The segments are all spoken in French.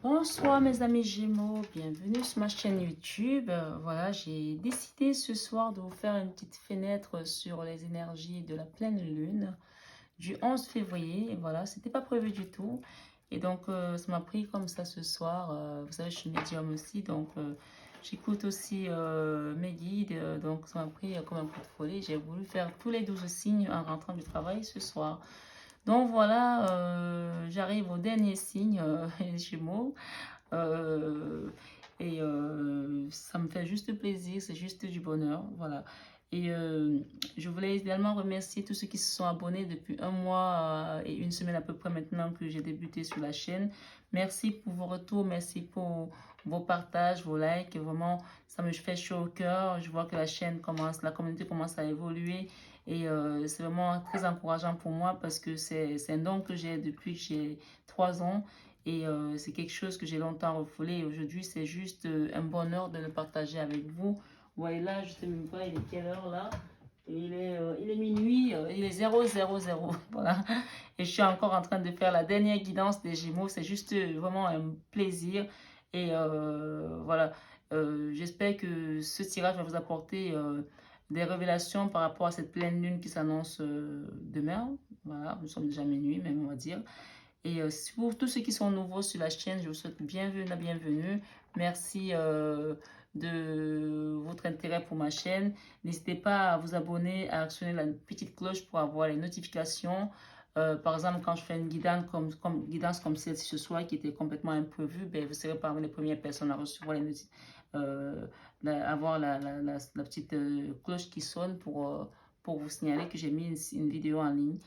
Bonsoir mes amis Gémeaux, bienvenue sur ma chaîne YouTube. Voilà, j'ai décidé ce soir de vous faire une petite fenêtre sur les énergies de la pleine lune du 11 février. Et voilà, c'était pas prévu du tout. Et donc, ça m'a pris comme ça ce soir. Vous savez, je suis médium aussi, donc j'écoute aussi mes guides. Donc, ça m'a pris comme un coup de folie. J'ai voulu faire tous les 12 signes en rentrant du travail ce soir. Donc voilà, j'arrive au dernier signe, les Gémeaux. Euh, Ça me fait juste plaisir, c'est juste du bonheur, voilà. Et je voulais également remercier tous ceux qui se sont abonnés depuis un mois et une semaine à peu près maintenant que j'ai débuté sur la chaîne. Merci pour vos retours, merci pour vos partages, vos likes. Vraiment, ça me fait chaud au cœur. Je vois que la chaîne commence, la communauté commence à évoluer. Et c'est vraiment très encourageant pour moi parce que c'est un don que j'ai depuis que j'ai 3 ans. Et c'est quelque chose que j'ai longtemps refoulé. Et aujourd'hui, c'est juste un bonheur de le partager avec vous. Voyez là, je ne sais même pas, il est quelle heure là? Il est minuit, il est 000. Voilà. Et je suis encore en train de faire la dernière guidance des Gémeaux. C'est juste vraiment un plaisir. Et voilà. J'espère que ce tirage va vous apporter des révélations par rapport à cette pleine lune qui s'annonce demain. Voilà, nous sommes déjà minuit, même on va dire. Et pour tous ceux qui sont nouveaux sur la chaîne, je vous souhaite bienvenue, la bienvenue. Merci de votre intérêt pour ma chaîne. N'hésitez pas à vous abonner, à actionner la petite cloche pour avoir les notifications. Par exemple, quand je fais une guidance comme celle-ci ce soir, qui était complètement imprévue, ben, vous serez parmi les premières personnes à recevoir avoir la petite cloche qui sonne pour vous signaler que j'ai mis une vidéo en ligne.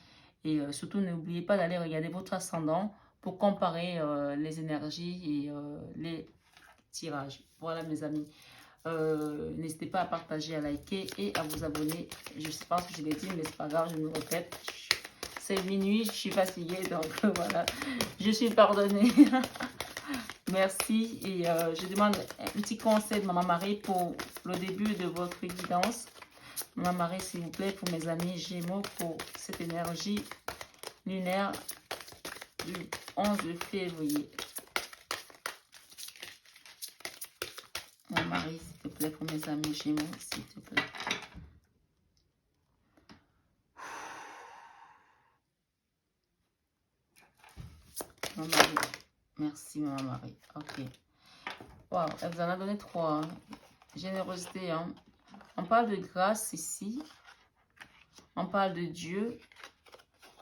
Et surtout, n'oubliez pas d'aller regarder votre ascendant pour comparer les énergies et les tirages. Voilà mes amis. N'hésitez pas à partager, à liker et à vous abonner. Je sais pas si je l'ai dit, mais c'est pas grave, je me répète. C'est minuit, je suis fatiguée, donc voilà. Je suis pardonnée. Merci. Et je demande un petit conseil de Maman Marie pour le début de votre guidance. Maman Marie, s'il vous plaît, pour mes amis Gémeaux, pour cette énergie lunaire du 11 février. Mon mari, s'il te plaît, pour mes amis Gémeaux, s'il te plaît. Mon mari. Merci, Maman Marie. Ok. Wow, elle vous en a donné 3. Hein. Générosité. Hein. On parle de grâce ici. On parle de Dieu.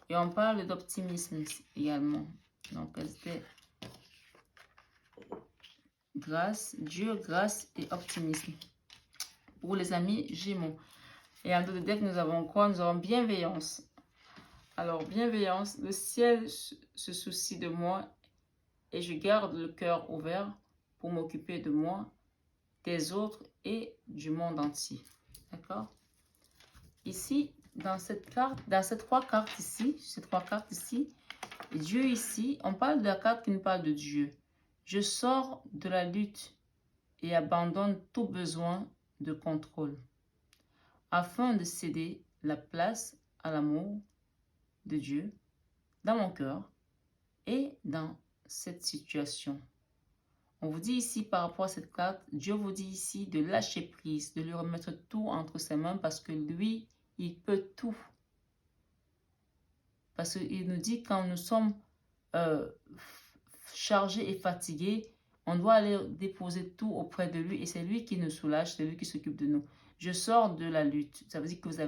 Et on parle d'optimisme également. Donc, c'était grâce, Dieu, grâce et optimisme. Pour les amis Gémeaux. Et en dos de deck, nous avons quoi? Nous avons bienveillance. Alors, bienveillance, le ciel se soucie de moi et je garde le cœur ouvert pour m'occuper de moi, des autres et du monde entier. D'accord? Ici, dans cette carte, dans ces 3 cartes ici, Dieu ici, on parle de la carte qui nous parle de Dieu. Je sors de la lutte et abandonne tout besoin de contrôle afin de céder la place à l'amour de Dieu dans mon cœur et dans cette situation. On vous dit ici par rapport à cette carte, Dieu vous dit ici de lâcher prise, de lui remettre tout entre ses mains parce que lui, il peut tout. Parce qu'il nous dit quand nous sommes chargés et fatigués, on doit aller déposer tout auprès de lui et c'est lui qui nous soulage, c'est lui qui s'occupe de nous. Je sors de la lutte. Ça veut dire que vous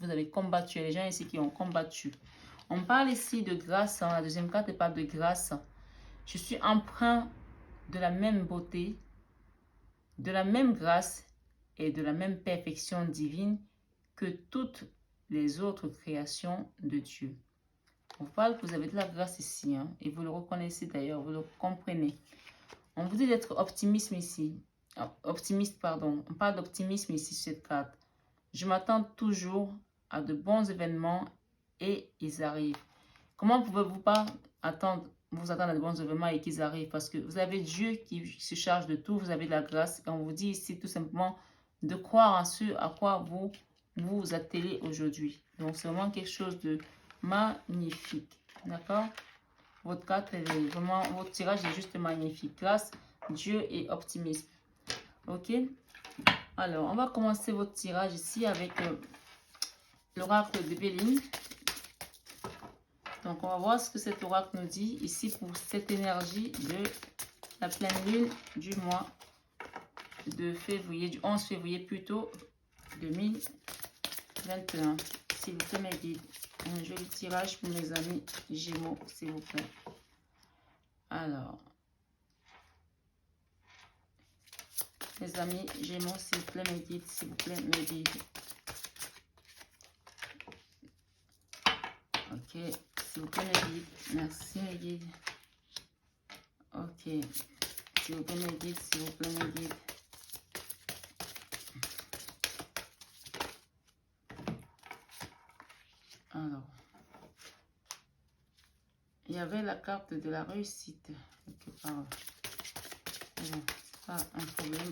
avez combattu. Il y a les gens ici qui ont combattu. On parle ici de grâce. Hein. La deuxième carte parle de grâce. Je suis empreint de la même beauté, de la même grâce et de la même perfection divine que toutes les autres créations de Dieu. On parle que vous avez de la grâce ici. Hein, et vous le reconnaissez d'ailleurs. Vous le comprenez. On vous dit d'être optimiste ici. Optimiste, pardon. On parle d'optimisme ici sur cette carte. Je m'attends toujours à de bons événements et ils arrivent. Comment pouvez-vous pas vous attendre à de bons événements et qu'ils arrivent? Parce que vous avez Dieu qui se charge de tout. Vous avez de la grâce. Et on vous dit ici tout simplement de croire en ce à quoi vous vous attelez aujourd'hui. Donc c'est vraiment quelque chose de magnifique. D'accord? Votre carte, elle est vraiment, votre tirage est juste magnifique. Grâce, Dieu et optimisme. Ok? Alors, on va commencer votre tirage ici avec l'oracle de Béline. Donc, on va voir ce que cet oracle nous dit ici pour cette énergie de la pleine lune du mois de février, du 11 février plutôt, 2021. S'il vous plaît, mes guides, un joli tirage pour mes amis Gémeaux, s'il vous plaît. Alors, mes amis Gémeaux, s'il vous plaît, mes guides, s'il vous plaît, mes guides. Ok, s'il vous plaît, mes guides. Merci, mes guides. Ok, s'il vous plaît, mes guides, s'il vous plaît, mes guides. Alors, il y avait la carte de la réussite quelque part. Bon, c'est pas un problème.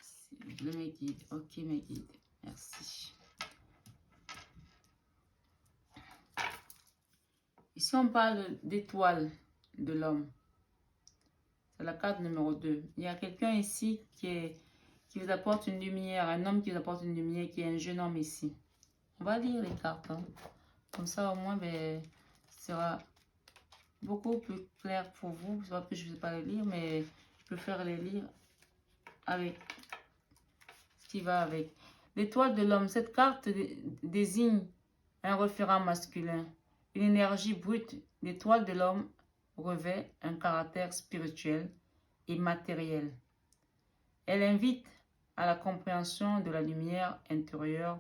S'il vous plaît, mes guides. Ok, mes guides. Merci. Ici, on parle d'étoile de l'homme. C'est la carte numéro 2. Il y a quelqu'un ici qui vous apporte une lumière, un homme qui vous apporte une lumière, qui est un jeune homme ici. On va lire les cartes. Hein. Comme ça, au moins, ben, ce sera beaucoup plus clair pour vous. C'est pas que je ne vais pas les lire, mais je préfère les lire avec ce qui va avec. L'étoile de l'homme. Cette carte désigne un référent masculin. Une énergie brute. L'étoile de l'homme revêt un caractère spirituel et matériel. Elle invite à la compréhension de la lumière intérieure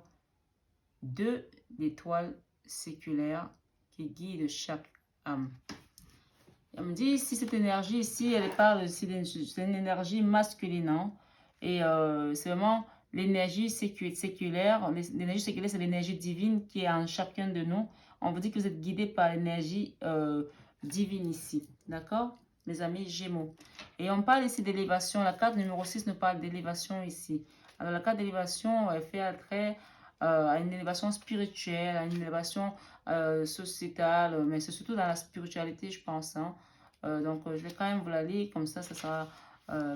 de l'étoile séculaire qui guide chaque âme. Elle me dit ici, cette énergie ici, elle parle aussi d'une énergie masculine. Hein? Et c'est vraiment l'énergie séculaire. L'énergie séculaire, c'est l'énergie divine qui est en chacun de nous. On vous dit que vous êtes guidé par l'énergie divine ici. D'accord? Mes amis Gémeaux. Et on parle ici d'élévation. La carte numéro 6 nous parle d'élévation ici. Alors la carte d'élévation, elle fait attrait à une élévation spirituelle, à une élévation sociétale, mais c'est surtout dans la spiritualité, je pense. Hein. Donc, je vais quand même vous la lire, comme ça sera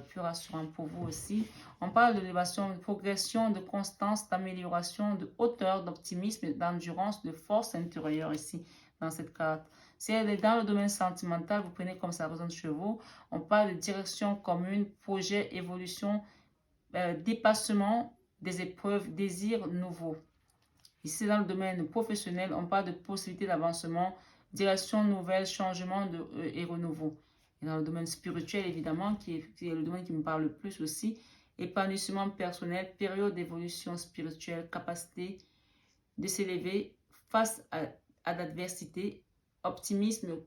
plus rassurant pour vous aussi. On parle d'élévation, de progression, de constance, d'amélioration, de hauteur, d'optimisme, d'endurance, de force intérieure ici, dans cette carte. Si elle est dans le domaine sentimental, vous prenez comme ça résonne chez vous. On parle de direction commune, projet, évolution, dépassement des épreuves, désir nouveau. Ici, dans le domaine professionnel, on parle de possibilité d'avancement, direction nouvelle, changement et renouveau. Et dans le domaine spirituel, évidemment, qui est le domaine qui me parle le plus aussi, épanouissement personnel, période d'évolution spirituelle, capacité de s'élever face à l'adversité, optimisme,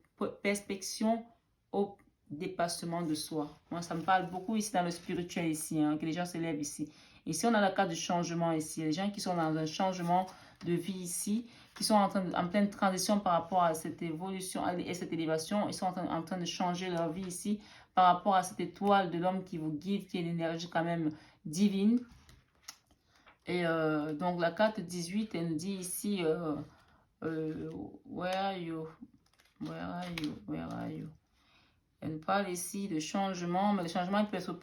perspection au dépassement de soi. Moi, ça me parle beaucoup ici dans le spirituel ici, hein, que les gens s'élèvent ici. Ici, on a la carte du changement ici. Les gens qui sont dans un changement de vie ici, qui sont en pleine transition par rapport à cette évolution et cette élévation. Ils sont en train de changer leur vie ici par rapport à cette étoile de l'homme qui vous guide, qui est une énergie quand même divine. Et donc, la carte 18, elle nous dit ici, where are you? Where are you? Where are you? Elle nous parle ici de changement, mais le changement il peut être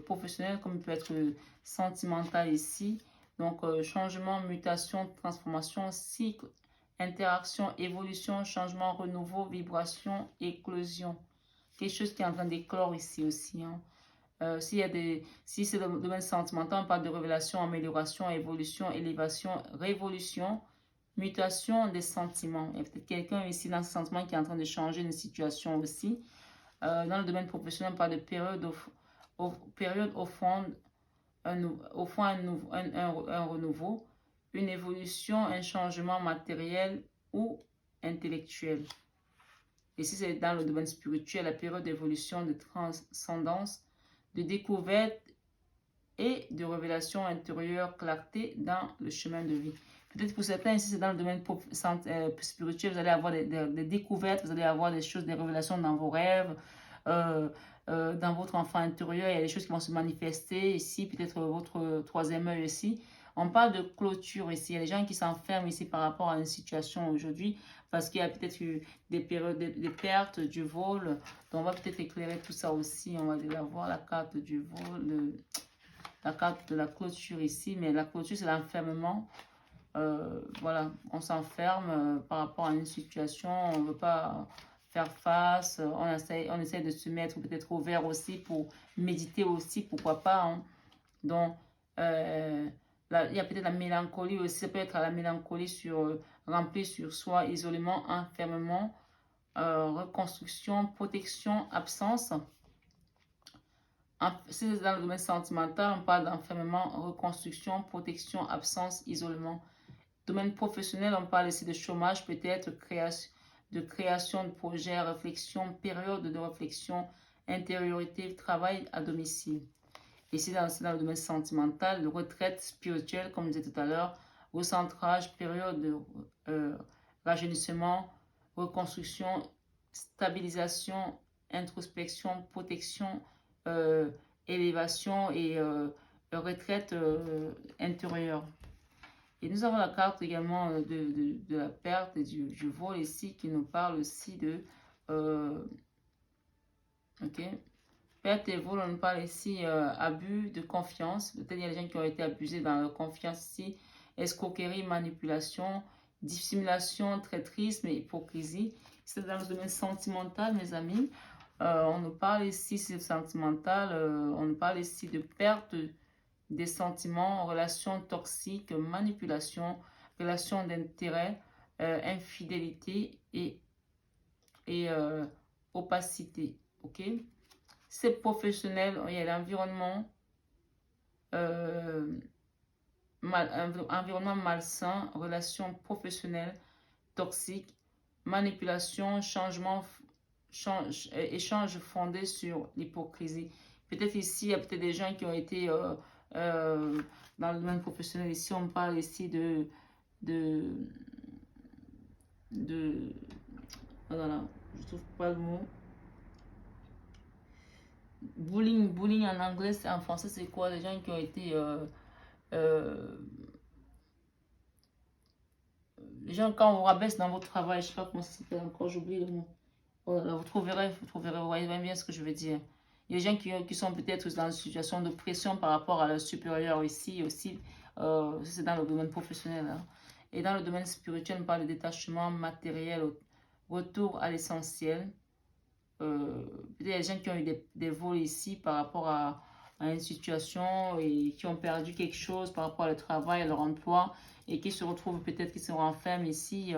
professionnel comme il peut être sentimental ici. Donc, changement, mutation, transformation, cycle, interaction, évolution, changement, renouveau, vibration, éclosion. Quelque chose qui est en train d'éclore ici aussi. Hein. Si c'est le domaine sentimental, on parle de révélation, amélioration, évolution, élévation, révolution, mutation des sentiments. Il y a peut-être quelqu'un ici dans ce sentiment qui est en train de changer une situation aussi. Dans le domaine professionnel, on parle de période offrant un renouveau, une évolution, un changement matériel ou intellectuel. Et si c'est dans le domaine spirituel, la période d'évolution, de transcendance, de découverte et de révélation intérieure, clarté dans le chemin de vie. Peut-être pour certains, ici c'est dans le domaine spirituel, vous allez avoir des découvertes, vous allez avoir des choses, des révélations dans vos rêves, dans votre enfant intérieur, il y a des choses qui vont se manifester ici, peut-être votre troisième œil ici. On parle de clôture ici, il y a des gens qui s'enferment ici par rapport à une situation aujourd'hui, parce qu'il y a peut-être eu des périodes, des pertes du vol. Donc, on va peut-être éclairer tout ça aussi. On va déjà voir la carte du vol, la carte de la clôture ici. Mais la clôture, c'est l'enfermement. Voilà, on s'enferme par rapport à une situation. On ne veut pas faire face. On essaie de se mettre peut-être au vert aussi pour méditer aussi, pourquoi pas. Hein. Donc, là, il y a peut-être la mélancolie aussi. Ça peut être la mélancolie remplie sur soi, isolement, enfermement, reconstruction, protection, absence. Si c'est dans le domaine sentimental, on parle d'enfermement, reconstruction, protection, absence, isolement. Domaine professionnel, on parle ici de chômage, peut-être de création de projets, réflexion, période de réflexion, intériorité, travail à domicile. Ici, dans le domaine sentimental, retraite spirituelle, comme je disais tout à l'heure, recentrage, période de rajeunissement, reconstruction, stabilisation, introspection, protection, élévation et retraite intérieure. Et nous avons la carte également de la perte et du vol ici qui nous parle aussi de... ok. Perte et vol, on nous parle ici abus de confiance. Peut-être il y a des gens qui ont été abusés dans leur confiance ici. Escroquerie, manipulation, dissimulation, traîtrisme et hypocrisie. C'est dans le domaine sentimental, mes amis. On nous parle ici, c'est sentimental, on nous parle ici de perte des sentiments, relations toxiques, manipulation, relations d'intérêt, infidélité et opacité. Ok? C'est professionnel, il y a l'environnement environnement malsain, relations professionnelles toxiques, manipulation, échange fondé sur l'hypocrisie. Peut-être ici, il y a peut-être des gens qui ont été dans le domaine professionnel. Ici, on parle ici voilà, je trouve pas le mot. Bullying en anglais, en français, c'est quoi? Les gens qui ont été... les gens, quand on vous rabaisse dans votre travail, je sais pas comment ça s'appelle encore, j'oublie le mot. Voilà, vous trouverez, vous voyez bien ce que je veux dire. Il y a des gens qui sont peut-être dans une situation de pression par rapport à leur supérieur ici aussi. C'est dans le domaine professionnel. Hein. Et dans le domaine spirituel, on parle de détachement matériel, retour à l'essentiel. Peut-être il y a des gens qui ont eu des vols ici par rapport à une situation et qui ont perdu quelque chose par rapport à leur travail, à leur emploi et qui se retrouvent peut-être qui se renferment ici.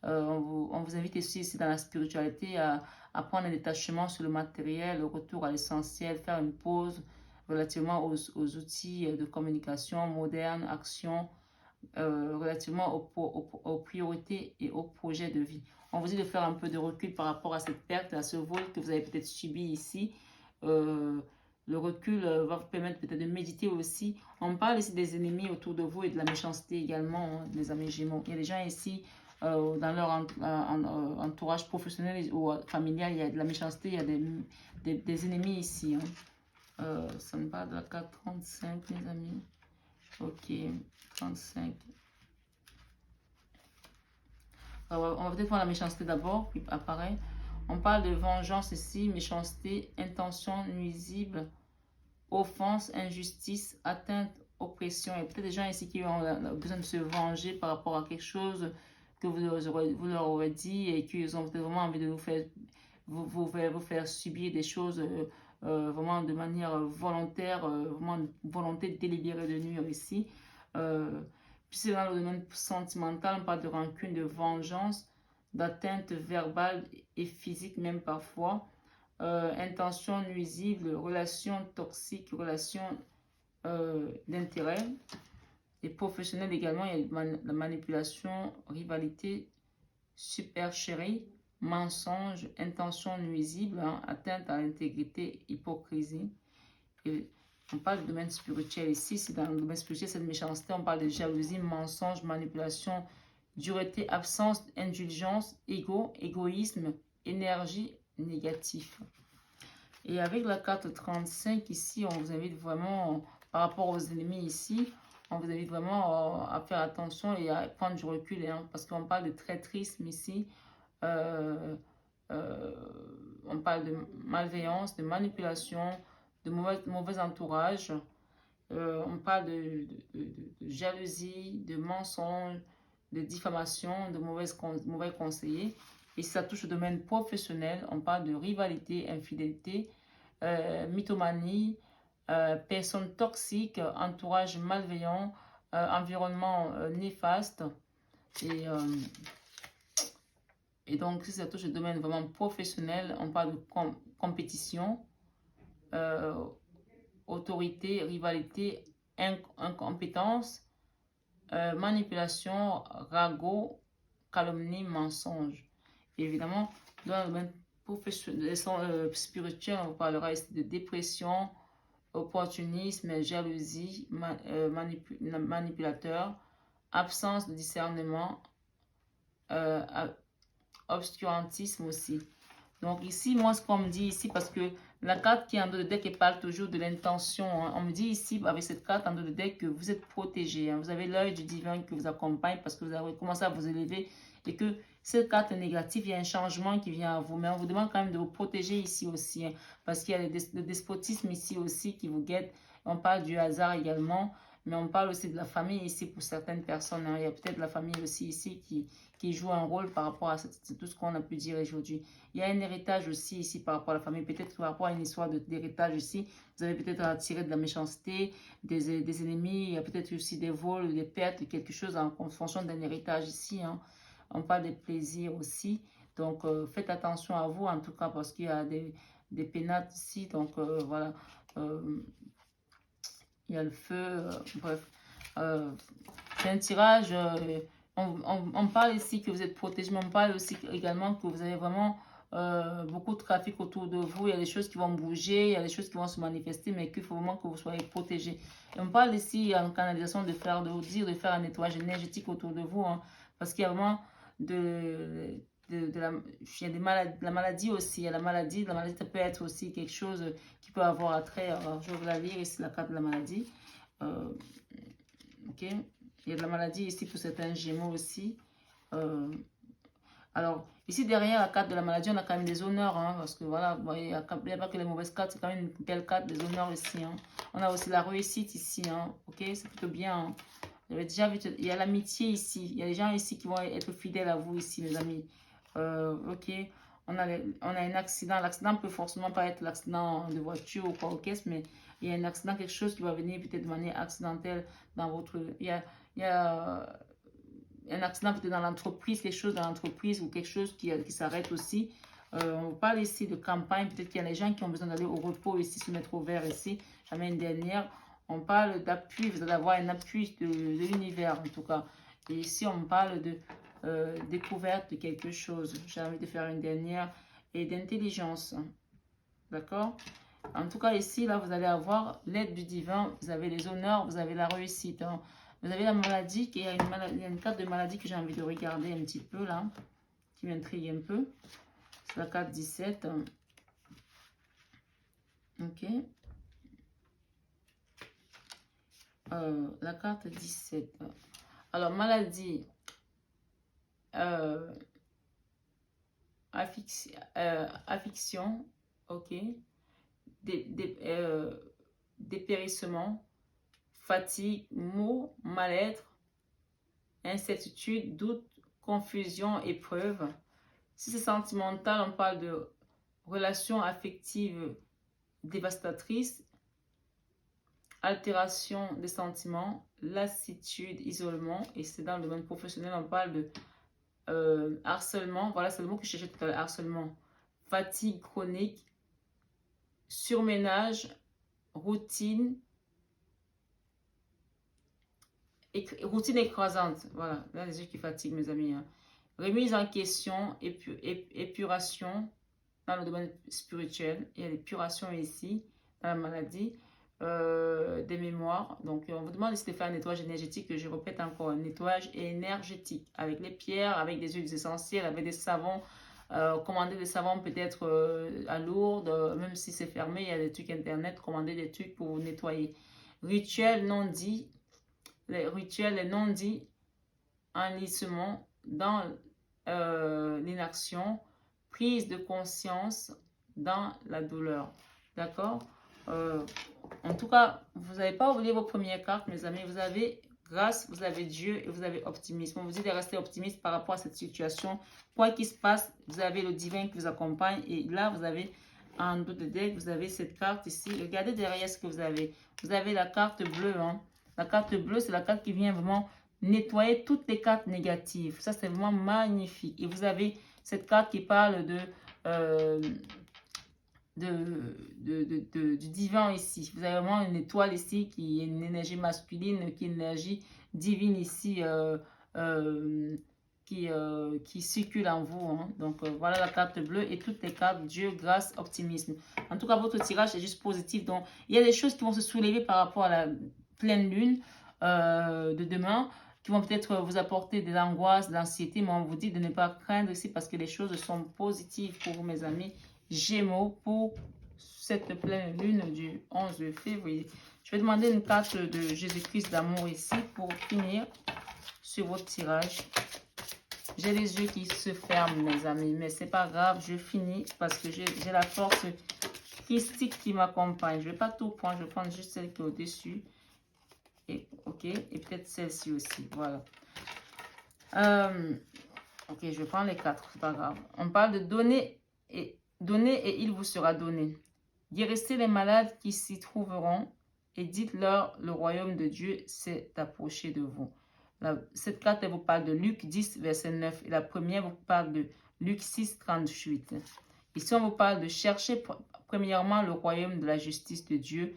On vous invite ici dans la spiritualité à prendre un détachement sur le matériel, le retour à l'essentiel, faire une pause relativement aux outils de communication modernes, actions, relativement aux priorités et aux projets de vie. On vous dit de faire un peu de recul par rapport à cette perte, à ce vol que vous avez peut-être subi ici. Le recul va vous permettre peut-être de méditer aussi. On parle ici des ennemis autour de vous et de la méchanceté également, hein, les amis Gémeaux. Il y a des gens ici, dans leur entourage professionnel ou familial, il y a de la méchanceté, il y a des ennemis ici. Hein. Ça me parle de la carte 35, mes amis. Ok, 35. Alors, on va peut-être voir la méchanceté d'abord, puis apparaît. On parle de vengeance ici, méchanceté, intention nuisible, offense, injustice, atteinte, oppression. Il y a peut-être des gens ici qui ont besoin de se venger par rapport à quelque chose que vous leur aurez dit et qu'ils ont peut-être vraiment envie de vous faire subir des choses vraiment de manière volontaire, vraiment une volonté délibérée de nuire ici. Puis c'est dans le domaine sentimental, on parle de rancune, de vengeance, d'atteinte verbale et physique même parfois. Intention nuisible, relation toxique, relation d'intérêt. Et professionnel également, il y a la manipulation, rivalité, supercherie, mensonge, intention nuisible, hein, atteinte à l'intégrité, hypocrisie. Et on parle du domaine spirituel ici, c'est dans le domaine spirituel, cette méchanceté, on parle de jalousie, mensonge, manipulation, dureté, absence, indulgence, égoïsme, énergie négative. Et avec la carte 35 ici, on vous invite vraiment, par rapport aux ennemis ici, On vous invite vraiment à faire attention et à prendre du recul, hein, parce qu'on parle de traîtrisme ici. On parle de malveillance, de manipulation, de mauvais entourage. On parle de jalousie, de mensonge, de diffamation, de mauvais conseillers. Et si ça touche au domaine professionnel, on parle de rivalité, infidélité, mythomanie, personnes toxiques, entourage malveillant, environnement néfaste. Et donc, si ça touche au domaine vraiment professionnel, on parle de compétition, autorité, rivalité, incompétence, manipulation, ragot, calomnie, mensonge. Et évidemment, dans le domaine professionnel, spirituel, on parlera ici de dépression, opportunisme, jalousie, manipulateur, absence de discernement, obscurantisme aussi. Donc ici, moi, ce qu'on me dit ici, parce que la carte qui est en dos de deck, elle parle toujours de l'intention. Hein. On me dit ici, avec cette carte en dos de deck, que vous êtes protégé. Hein. Vous avez l'œil du divin qui vous accompagne parce que vous avez commencé à vous élever et que cette carte est négative, il y a un changement qui vient à vous. Mais on vous demande quand même de vous protéger ici aussi. Hein, parce qu'il y a le despotisme ici aussi qui vous guette. On parle du hasard également. Mais on parle aussi de la famille ici pour certaines personnes. Hein. Il y a peut-être la famille aussi ici qui joue un rôle par rapport à tout ce qu'on a pu dire aujourd'hui. Il y a un héritage aussi ici par rapport à la famille. Peut-être par rapport à une histoire d'héritage ici, vous avez peut-être attiré de la méchanceté, des ennemis. Il y a peut-être aussi des vols, des pertes, quelque chose en fonction d'un héritage ici. Hein. On parle des plaisirs aussi. Donc, faites attention à vous en tout cas parce qu'il y a des pénates ici. Donc, voilà. Il y a le feu. Bref. C'est un tirage... on parle ici que vous êtes protégé, mais on parle aussi également que vous avez vraiment beaucoup de trafic autour de vous. Il y a des choses qui vont bouger, il y a des choses qui vont se manifester, mais qu'il faut vraiment que vous soyez protégé. Et on parle ici en canalisation de faire un nettoyage énergétique autour de vous, hein, parce qu'il y a vraiment il y a la maladie aussi. Il y a la maladie ça peut être aussi quelque chose qui peut avoir attrait. Je vais vous la lire ici, la carte de la maladie. Ok. Il y a de la maladie ici pour certains gémeaux aussi. Alors, ici derrière la carte de la maladie, on a quand même des honneurs. Hein, parce que voilà, vous voyez, il n'y a pas que les mauvaises cartes, c'est quand même une belle carte des honneurs ici. Hein. On a aussi la réussite ici. Hein, ok, c'est plutôt bien. Hein. J'avais déjà vu, il y a l'amitié ici. Il y a des gens ici qui vont être fidèles à vous ici, mes amis. Ok, on a un accident. L'accident peut forcément pas être l'accident de voiture ou quoi, ok, mais il y a un accident, quelque chose qui va venir peut-être de manière accidentelle dans votre... Il y a un accident peut-être dans l'entreprise, quelque chose dans l'entreprise ou quelque chose qui s'arrête aussi. On parle ici de campagne, peut-être qu'il y a des gens qui ont besoin d'aller au repos ici, se mettre au vert ici. Jamais une dernière. On parle d'appui, vous allez avoir un appui de l'univers en tout cas. Et ici, on parle de découverte de quelque chose. J'ai envie de faire une dernière et d'intelligence. D'accord? En tout cas, ici, là, vous allez avoir l'aide du divin, vous avez les honneurs, vous avez la réussite. Hein. Vous avez la maladie, il y a une carte de maladie que j'ai envie de regarder un petit peu, là, qui m'intrigue un peu. C'est la carte 17. Ok. La carte 17. Alors, maladie, affliction, ok. Dépérissement, fatigue, maux, mal-être, incertitude, doute, confusion, épreuve. Si c'est sentimental, on parle de relations affectives dévastatrices, altération des sentiments, lassitude, isolement. Et c'est dans le domaine professionnel, on parle de harcèlement. Voilà, c'est le mot que je cherchais tout à l'heure, harcèlement. Fatigue chronique, surménage, routine, routine écrasante. Voilà, là, les yeux qui fatiguent, mes amis. Hein. Remise en question, épuration dans le domaine spirituel. Il y a l'épuration ici, dans la maladie. Des mémoires. Donc, on vous demande de faire un nettoyage énergétique, que je répète encore, un nettoyage énergétique avec les pierres, avec des huiles essentielles, avec des savons. Commander des savons peut-être à Lourdes, même si c'est fermé, il y a des trucs internet, commander des trucs pour vous nettoyer. Rituel non dit, les rituels, les non-dits, enlisement, dans l'inaction, prise de conscience dans la douleur. D'accord? En tout cas, vous n'avez pas oublié vos premières cartes, mes amis. Vous avez grâce, vous avez Dieu et vous avez optimisme. On vous dit de rester optimiste par rapport à cette situation. Quoi qu'il se passe, vous avez le divin qui vous accompagne. Et là, vous avez en dos de deck, vous avez cette carte ici. Regardez derrière ce que vous avez. Vous avez la carte bleue. Hein. La carte bleue, c'est la carte qui vient vraiment nettoyer toutes les cartes négatives. Ça, c'est vraiment magnifique. Et vous avez cette carte qui parle du divin ici. Vous avez vraiment une étoile ici qui est une énergie masculine, qui est une énergie divine ici qui circule en vous. Hein. Donc voilà la carte bleue et toutes les cartes Dieu, grâce, optimisme. En tout cas, votre tirage est juste positif. Donc il y a des choses qui vont se soulever par rapport à la pleine lune de demain, qui vont peut-être vous apporter de l'angoisse, de l'anxiété, mais on vous dit de ne pas craindre ici parce que les choses sont positives pour vous, mes amis Gémeaux, pour cette pleine lune du 11 février. Je vais demander une carte de Jésus-Christ d'amour ici pour finir sur votre tirage. J'ai les yeux qui se ferment, mes amis, mais c'est pas grave, je finis parce que j'ai la force christique qui m'accompagne. Je ne vais pas tout prendre, je vais prendre juste celle qui est au-dessus. Et, ok, et peut-être celle-ci aussi, voilà. Ok, je vais prendre les quatre, c'est pas grave. On parle de donner et il vous sera donné. Guérissez les malades qui s'y trouveront et dites-leur le royaume de Dieu s'est approché de vous. Cette carte, elle vous parle de Luc 10, verset 9. Et la première vous parle de Luc 6, 38. Ici, on vous parle de chercher premièrement le royaume de la justice de Dieu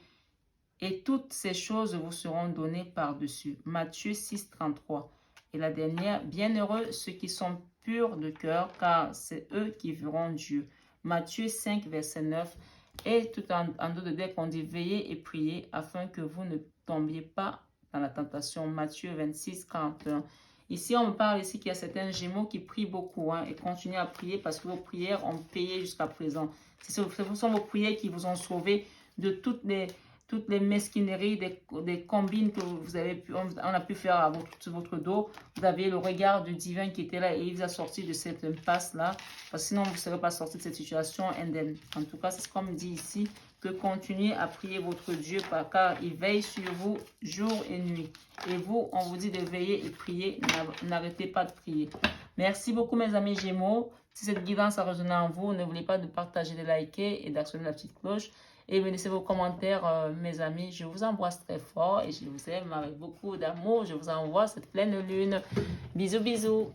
et toutes ces choses vous seront données par-dessus. Matthieu 6, 33. Et la dernière, bienheureux ceux qui sont purs de cœur, car c'est eux qui verront Dieu. Matthieu 5, verset 9. Et tout en dos de deck, on dit veillez et priez afin que vous ne tombiez pas dans la tentation. Matthieu 26, 41. Ici, on me parle ici qu'il y a certains Gémeaux qui prient beaucoup et continuez à prier parce que vos prières ont payé jusqu'à présent. Ce sont vos prières qui vous ont sauvé de toutes les mesquineries, des combines que vous avez pu, on a pu faire sur votre dos. Vous avez le regard du divin qui était là et il vous a sorti de cette impasse-là. Parce que sinon, vous ne serez pas sorti de cette situation indemne. En tout cas, c'est comme dit ici, que continuez à prier votre Dieu car il veille sur vous jour et nuit. Et vous, on vous dit de veiller et prier. N'arrêtez pas de prier. Merci beaucoup, mes amis Gémeaux. Si cette guidance a résonné en vous, n'oubliez pas de partager, de liker et d'actionner la petite cloche. Et me laissez vos commentaires, mes amis. Je vous embrasse très fort et je vous aime avec beaucoup d'amour. Je vous envoie cette pleine lune. Bisous, bisous.